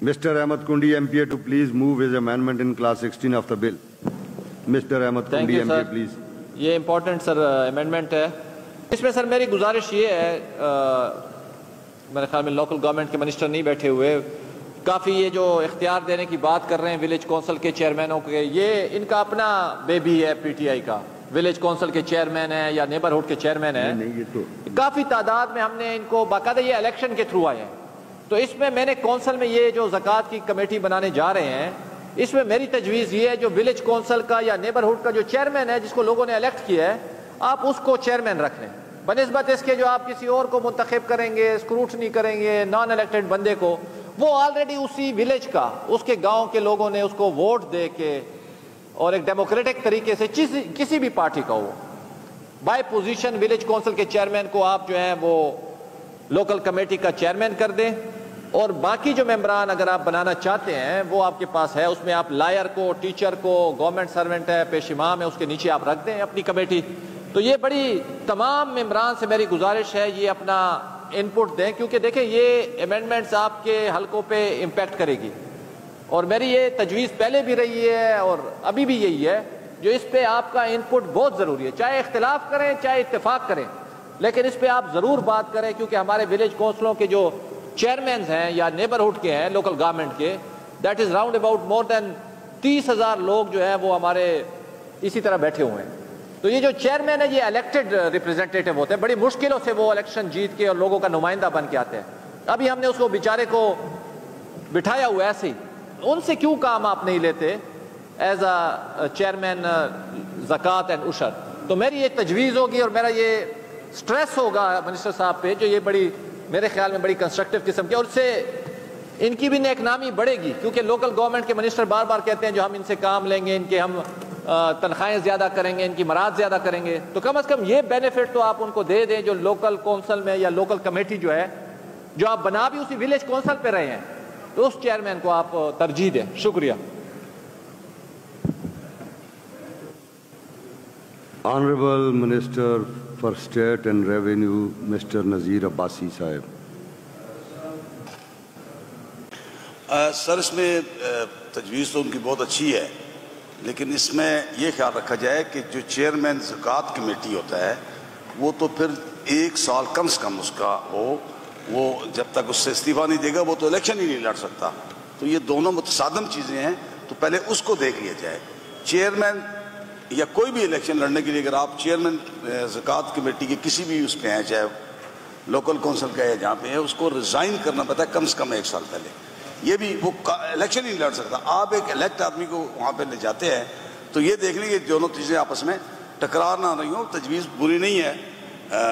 Mr. Ahmed Kundi MPA to please move his amendment in class 16 of the bill. Mr. Ahmed Kundi MPA please. یہ important sir amendment ہے. اس میں سر میری گزارش یہ ہے, میرے خیال میں لوکل گورنمنٹ کے منسٹر نہیں بیٹھے ہوئے, کافی یہ جو اختیار دینے کی بات کر رہے ہیں ولیج کونسل کے چیئرمینوں کے, یہ ان کا اپنا بیبی ہے پی ٹی آئی کا. ولیج کونسل کے چیئرمین ہیں یا نیبرہڈ کے چیئرمین ہیں, کافی تعداد میں ہم نے ان کو باقاعدہ یہ الیکشن کے تھرو آئے ہیں. تو اس میں نے کونسل میں یہ جو زکوٰۃ کی کمیٹی بنانے جا رہے ہیں, اس میں میری تجویز یہ ہے جو ولیج کونسل کا یا نیبرہڈ کا جو چیئرمین ہے جس کو لوگوں نے الیکٹ کیا ہے, آپ اس کو چیئرمین رکھ لیں بنسبت اس کے جو آپ کسی اور کو منتخب کریں گے, اسکروٹنی کریں گے نان الیکٹڈ بندے کو. وہ آلریڈی اسی ولیج کا, اس کے گاؤں کے لوگوں نے اس کو ووٹ دے کے اور ایک ڈیموکریٹک طریقے سے کسی بھی پارٹی کا ہو, بائی پوزیشن ولیج کونسل کے چیئرمین کو آپ جو ہیں وہ لوکل کمیٹی کا چیئرمین کر دیں, اور باقی جو ممبران اگر آپ بنانا چاہتے ہیں وہ آپ کے پاس ہے. اس میں آپ لائر کو, ٹیچر کو, گورنمنٹ سرونٹ ہے, پیش امام ہے, اس کے نیچے آپ رکھ دیں اپنی کمیٹی. تو یہ بڑی تمام ممبران سے میری گزارش ہے یہ اپنا ان پٹ دیں, کیونکہ دیکھیں یہ امینڈمنٹس آپ کے حلقوں پہ امپیکٹ کرے گی. اور میری یہ تجویز پہلے بھی رہی ہے اور ابھی بھی یہی ہے, جو اس پہ آپ کا ان پٹ بہت ضروری ہے, چاہے اختلاف کریں چاہے اتفاق کریں, لیکن اس پہ آپ ضرور بات کریں, کیونکہ ہمارے ولیج کونسلوں کے جو چیئرمینز ہیں یا نیبرہڈ کے ہیں لوکل گورنمنٹ کے, that is round about more than 30,000 لوگ جو ہیں وہ ہمارے اسی طرح بیٹھے ہوئے ہیں. تو یہ جو چیئرمین ہے یہ الیکٹڈ ریپرزینٹیٹو ہوتے ہیں, بڑی مشکلوں سے وہ الیکشن جیت کے اور لوگوں کا نمائندہ بن کے آتے ہیں. ابھی ہم نے اس کو بیچارے کو بٹھایا ہوا ایسے ہی, ان سے کیوں کام آپ نہیں لیتے ایز اے چیئرمین زکوٰۃ اینڈ عشر. تو میری یہ تجویز ہوگی اور میرا یہ سٹریس ہوگا منسٹر صاحب پہ, جو یہ بڑی میرے خیال میں بڑی کنسٹرکٹیو قسم کی, اور اس سے ان کی بھی نیک نامی بڑھے گی, کیونکہ لوکل گورنمنٹ کے منسٹر بار بار کہتے ہیں جو ہم ان سے کام لیں گے, ان کے ہم تنخواہیں زیادہ کریں گے, ان کی مراعات زیادہ کریں گے. تو کم از کم یہ بینیفٹ تو آپ ان کو دے دیں جو لوکل کونسل میں یا لوکل کمیٹی جو ہے, جو آپ بنا بھی اسی ولیج کونسل پہ رہے ہیں, تو اس چیئرمین کو آپ ترجیح دیں. شکریہ. Honourable minister for state and revenue mister Nazir Abbasi Sahab. Sir اس میں تجویز تو ان کی بہت اچھی ہے, لیکن اس میں یہ خیال رکھا جائے کہ جو چیئرمین زکوٰۃ کمیٹی ہوتا ہے وہ تو پھر 1 سال کم سے کم اس کا ہو, وہ جب تک اس سے استعفیٰ نہیں دے گا وہ تو الیکشن ہی نہیں لڑ سکتا. تو یہ دونوں متصادم چیزیں ہیں, تو پہلے اس کو دیکھ لیا جائے. چیئرمین یا کوئی بھی الیکشن لڑنے کے لیے اگر آپ چیئرمین زکوٰۃ کمیٹی کے کسی بھی اس پہ ہیں, چاہے لوکل کونسل کا ہے جہاں پہ ہے, اس کو ریزائن کرنا پڑتا ہے کم سے کم 1 سال پہلے. یہ بھی وہ الیکشن ہی نہیں لڑ سکتا. آپ ایک الیکٹ آدمی کو وہاں پہ لے جاتے ہیں تو یہ دیکھ لیں کہ دونوں چیزیں آپس میں ٹکرار نہ رہی ہوں. تجویز بری نہیں ہے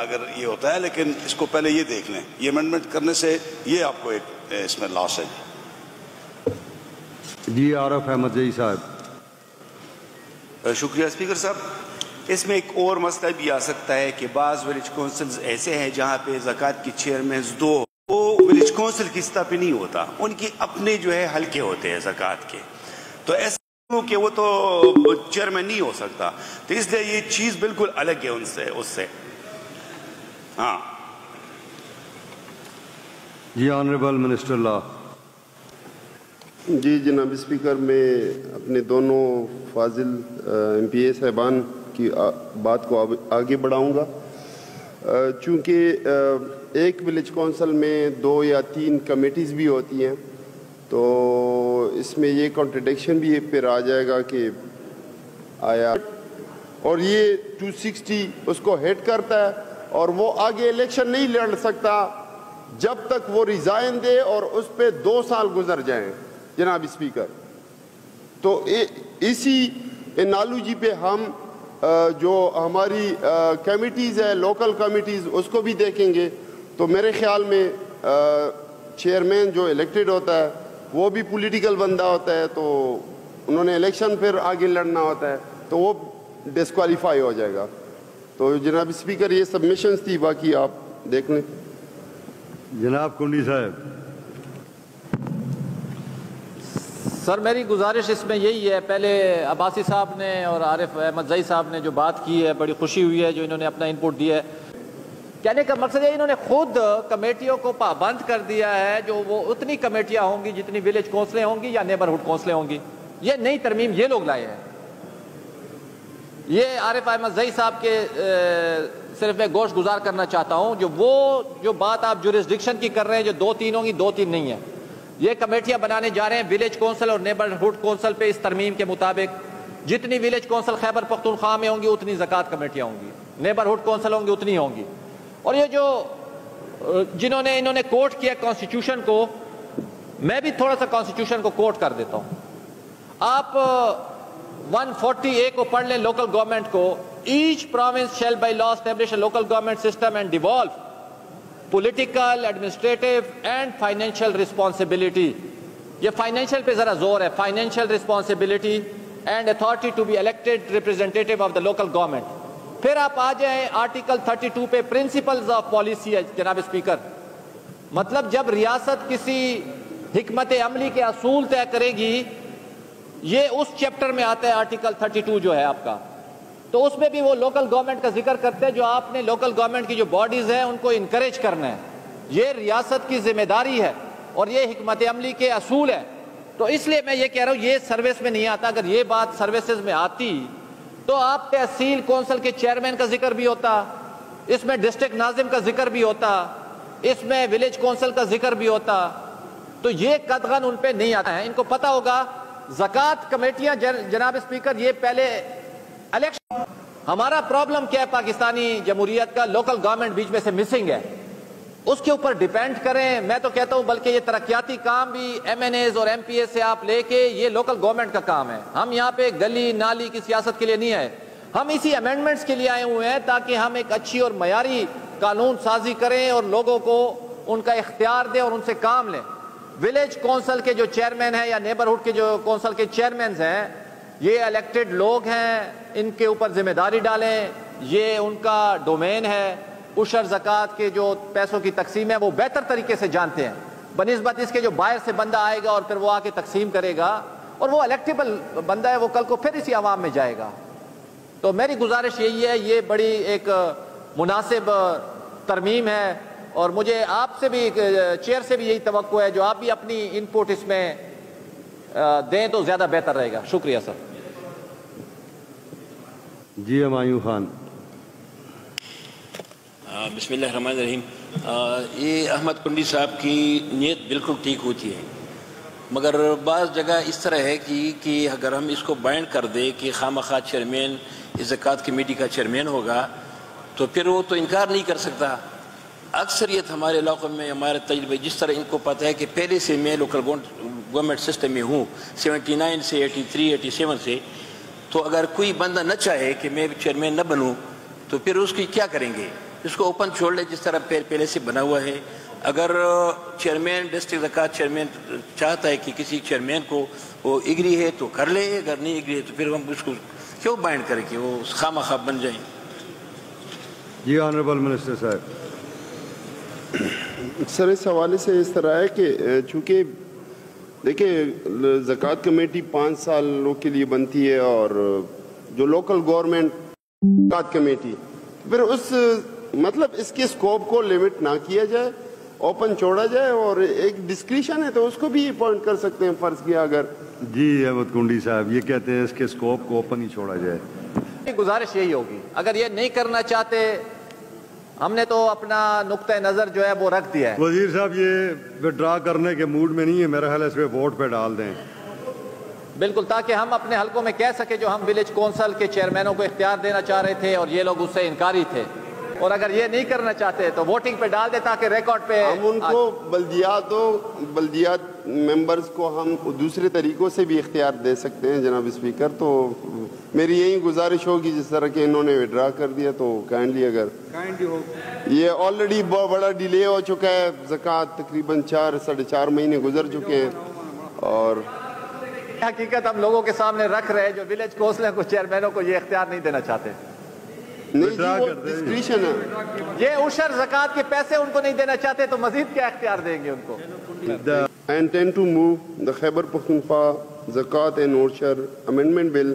اگر یہ ہوتا ہے, لیکن اس کو پہلے یہ دیکھ لیں. یہ امینڈمنٹ کرنے سے یہ آپ کو ایک اس میں لاس ہے. جی عارف احمد جی صاحب. شکریہ اسپیکر صاحب. اس میں ایک اور مسئلہ بھی آ سکتا ہے کہ بعض ولیج کونسلز ایسے ہیں جہاں پہ زکوٰۃ کی چیئرمینز 2 وہ ولیج کونسل کی سطح پہ نہیں ہوتا, ان کی اپنے جو ہے حلقے ہوتے ہیں زکوٰۃ کے, تو ایسا کہ وہ تو چیئرمین نہیں ہو سکتا. تو اس لیے یہ چیز بالکل الگ ہے اس سے. ہاں جی آنریبل منسٹر لا. جی جناب اسپیکر, میں اپنے دونوں فاضل ایم پی اے صاحبان کی بات کو آگے بڑھاؤں گا. چونکہ ایک ولیج کونسل میں 2 یا 3 کمیٹیز بھی ہوتی ہیں, تو اس میں یہ کانٹرڈکشن بھی پھر آ جائے گا کہ آیا, اور یہ 260 اس کو ہیٹ کرتا ہے اور وہ آگے الیکشن نہیں لڑ سکتا جب تک وہ ریزائن دے اور اس پہ 2 سال گزر جائیں جناب اسپیکر. تو اسی انالوجی پہ ہم جو ہماری کمیٹیز ہے لوکل کمیٹیز اس کو بھی دیکھیں گے. تو میرے خیال میں چیئرمین جو الیکٹڈ ہوتا ہے وہ بھی پولیٹیکل بندہ ہوتا ہے, تو انہوں نے الیکشن پھر آگے لڑنا ہوتا ہے, تو وہ ڈسکوالیفائی ہو جائے گا. تو جناب اسپیکر یہ سبمیشنز تھی, باقی آپ دیکھ لیں. جناب کنڈی صاحب. سر میری گزارش اس میں یہی ہے, پہلے عباسی صاحب نے اور عارف احمد زئی صاحب نے جو بات کی ہے بڑی خوشی ہوئی ہے جو انہوں نے اپنا ان پٹ دیا ہے, کہنے کا مقصد ہے انہوں نے خود کمیٹیوں کو پابند کر دیا ہے جو وہ اتنی کمیٹیاں ہوں گی جتنی ولیج کونسلیں ہوں گی یا نیبرہڈ کونسلیں ہوں گی. یہ نئی ترمیم یہ لوگ لائے ہیں. یہ عارف احمد زئی صاحب کے صرف میں گوشت گزار کرنا چاہتا ہوں جو بات آپ جورسڈکشن کی کر رہے ہیں جو 2-3 ہوں گی 2-3 نہیں ہیں. یہ کمیٹیاں بنانے جا رہے ہیں ولیج کونسل اور نیبرہڈ کونسل پہ. اس ترمیم کے مطابق جتنی ولیج کونسل خیبر پختونخوا میں ہوں گی اتنی زکوٰۃ کمیٹیاں ہوں گی, نیبرہڈ کونسل ہوں گی اتنی ہوں گی. اور یہ جو انہوں نے کوٹ کیا کانسٹیٹیوشن کو, میں بھی تھوڑا سا کانسٹیٹیوشن کو کوٹ کر دیتا ہوں. آپ 140A کو پڑھ لیں لوکل گورنمنٹ کو. Each province shall by law establish a local government system and devolve political, administrative and financial responsibility. یہ فائنینشیل پہ ذرا زور ہے. Financial responsibility and authority to be elected representative of the local government. پھر آپ آ جائیں article 32 پہ principles of policy ہے جناب اسپیکر. مطلب جب ریاست کسی حکمت عملی کے اصول طے کرے گی, یہ اس چیپٹر میں آتا ہے آرٹیکل 32 جو ہے آپ کا, تو اس میں بھی وہ لوکل گورنمنٹ کا ذکر کرتے ہیں جو آپ نے لوکل گورنمنٹ کی جو باڈیز ہیں ان کو انکریج کرنا ہے. یہ ریاست کی ذمہ داری ہے اور یہ حکمت عملی کے اصول ہے. تو اس لیے میں یہ کہہ رہا ہوں یہ سروس میں نہیں آتا. اگر یہ بات سروسز میں آتی تو آپ تحصیل کونسل کے چیئرمین کا ذکر بھی ہوتا, اس میں ڈسٹرکٹ ناظم کا ذکر بھی ہوتا, اس میں ولیج کونسل کا ذکر بھی ہوتا. تو یہ قدغن ان پہ نہیں آتا ہے. ان کو پتا ہوگا زکوٰۃ کمیٹیاں جناب اسپیکر یہ پہلے الیکشن. ہمارا پرابلم کیا ہے پاکستانی جمہوریت کا, لوکل گورنمنٹ بیچ میں سے مسنگ ہے. اس کے اوپر ڈیپینڈ کریں. میں تو کہتا ہوں بلکہ یہ ترقیاتی کام بھی MNAs اور MPs سے آپ لے کے یہ لوکل گورنمنٹ کا کام ہے. ہم یہاں پہ گلی نالی کی سیاست کے لیے نہیں آئے, ہم اسی امینڈمنٹس کے لیے آئے ہوئے ہیں تاکہ ہم ایک اچھی اور معیاری قانون سازی کریں اور لوگوں کو ان کا اختیار دیں اور ان سے کام لیں. ولیج کونسل کے جو چیئرمین ہیں یا نیبرہڈ کے جو کونسل کے چیئرمینز ہیں یہ الیکٹڈ لوگ ہیں, ان کے اوپر ذمہ داری ڈالیں. یہ ان کا ڈومین ہے. عشر زکوٰۃ کے جو پیسوں کی تقسیم ہے وہ بہتر طریقے سے جانتے ہیں بنسبت اس کے جو باہر سے بندہ آئے گا اور پھر وہ آ کے تقسیم کرے گا, اور وہ الیکٹیبل بندہ ہے, وہ کل کو پھر اسی عوام میں جائے گا. تو میری گزارش یہی ہے, یہ بڑی ایک مناسب ترمیم ہے اور مجھے آپ سے بھی چیئر سے بھی یہی توقع ہے جو آپ بھی اپنی ان پٹ اس میں دیں تو زیادہ بہتر رہے گا. شکریہ سر. جی ہمایوں خان. بسم اللہ الرحمن الرحیم. یہ احمد کنڈی صاحب کی نیت بالکل ٹھیک ہوتی ہے, مگر بعض جگہ اس طرح ہے کہ اگر ہم اس کو بائنڈ کر دیں کہ خواہ چیئرمین زکوٰۃ کمیٹی کا چیئرمین ہوگا تو پھر وہ تو انکار نہیں کر سکتا. اکثریت ہمارے علاقوں میں ہمارے تجربے جس طرح ان کو پتہ ہے کہ پہلے سے میں لوکل گورنمنٹ سسٹم میں ہوں 79 سے 83 87 سے, تو اگر کوئی بندہ نہ چاہے کہ میں چیئرمین نہ بنوں تو پھر اس کی کیا کریں گے؟ اس کو اوپن چھوڑ لے جس طرح پہلے سے بنا ہوا ہے. اگر چیئرمین ڈسٹرکٹ زکوٰۃ چیئرمین چاہتا ہے کہ کسی چیئرمین کو وہ ایگری ہے تو کر لے, اگر نہیں ایگری ہے تو پھر ہم اس کو کیوں بائنڈ کریں کہ وہ خواہ بن جائیں. جی آنریبل منسٹر صاحب. سر اس حوالے سے اس طرح ہے کہ چونکہ دیکھیں زکوٰۃ کمیٹی 5 سالوں کے لیے بنتی ہے اور جو لوکل گورنمنٹ زکوٰۃ کمیٹی پھر اس مطلب اس کے اسکوپ کو لیمٹ نہ کیا جائے, اوپن چھوڑا جائے اور ایک ڈسکریشن ہے تو اس کو بھی اپوائنٹ کر سکتے ہیں فرض کیا اگر. جی احمد کنڈی صاحب یہ کہتے ہیں اس کے اسکوپ کو اوپن ہی چھوڑا جائے. گزارش یہی ہوگی اگر یہ نہیں کرنا چاہتے, ہم نے تو اپنا نقطۂ نظر جو ہے وہ رکھ دیا ہے. وزیر صاحب یہ وڈرا کرنے کے موڈ میں نہیں ہے, میرا خیال ہے اس پہ ووٹ پہ ڈال دیں. بالکل, تاکہ ہم اپنے حلقوں میں کہہ سکیں جو ہم ولیج کونسل کے چیئرمینوں کو اختیار دینا چاہ رہے تھے اور یہ لوگ اس سے انکاری تھے, اور اگر یہ نہیں کرنا چاہتے تو ووٹنگ پہ ڈال دیں تاکہ ریکارڈ پہ ہم ان کو بلدیات ممبرز کو ہم دوسرے طریقوں سے بھی اختیار دے سکتے ہیں جناب اسپیکر. تو میری یہی گزارش ہوگی جس طرح کہ انہوں نے وڈرا کر دیا تو کائنڈلی اگر یہ آلریڈی بہت بڑا ڈیلے ہو چکا ہے, زکوٰۃ تقریباً 4-4.5 مہینے گزر چکے ہیں اور حقیقت ہم لوگوں کے سامنے رکھ رہے ہیں جو ولیج کونسلوں کو چیئرمینوں کو یہ اختیار نہیں دینا چاہتے. نہیں جی وہ ڈسکریشن ہے. یہ عشر زکوٰۃ کے پیسے ان کو نہیں دینا چاہتے تو مزید کیا اختیار دیں گے ان کو. I intend to move the Khyber Pakhtunkhwa Zakat and Urshar Amendment Bill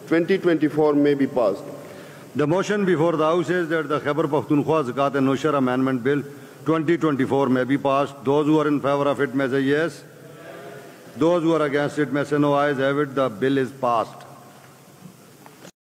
2024 may be passed. The motion before the House is that the Khyber Pakhtunkhwa Zakat and Noshar Amendment Bill 2024 may be passed. Those who are in favor of it may say yes. Those who are against it may say no. Ayes have it. The bill is passed.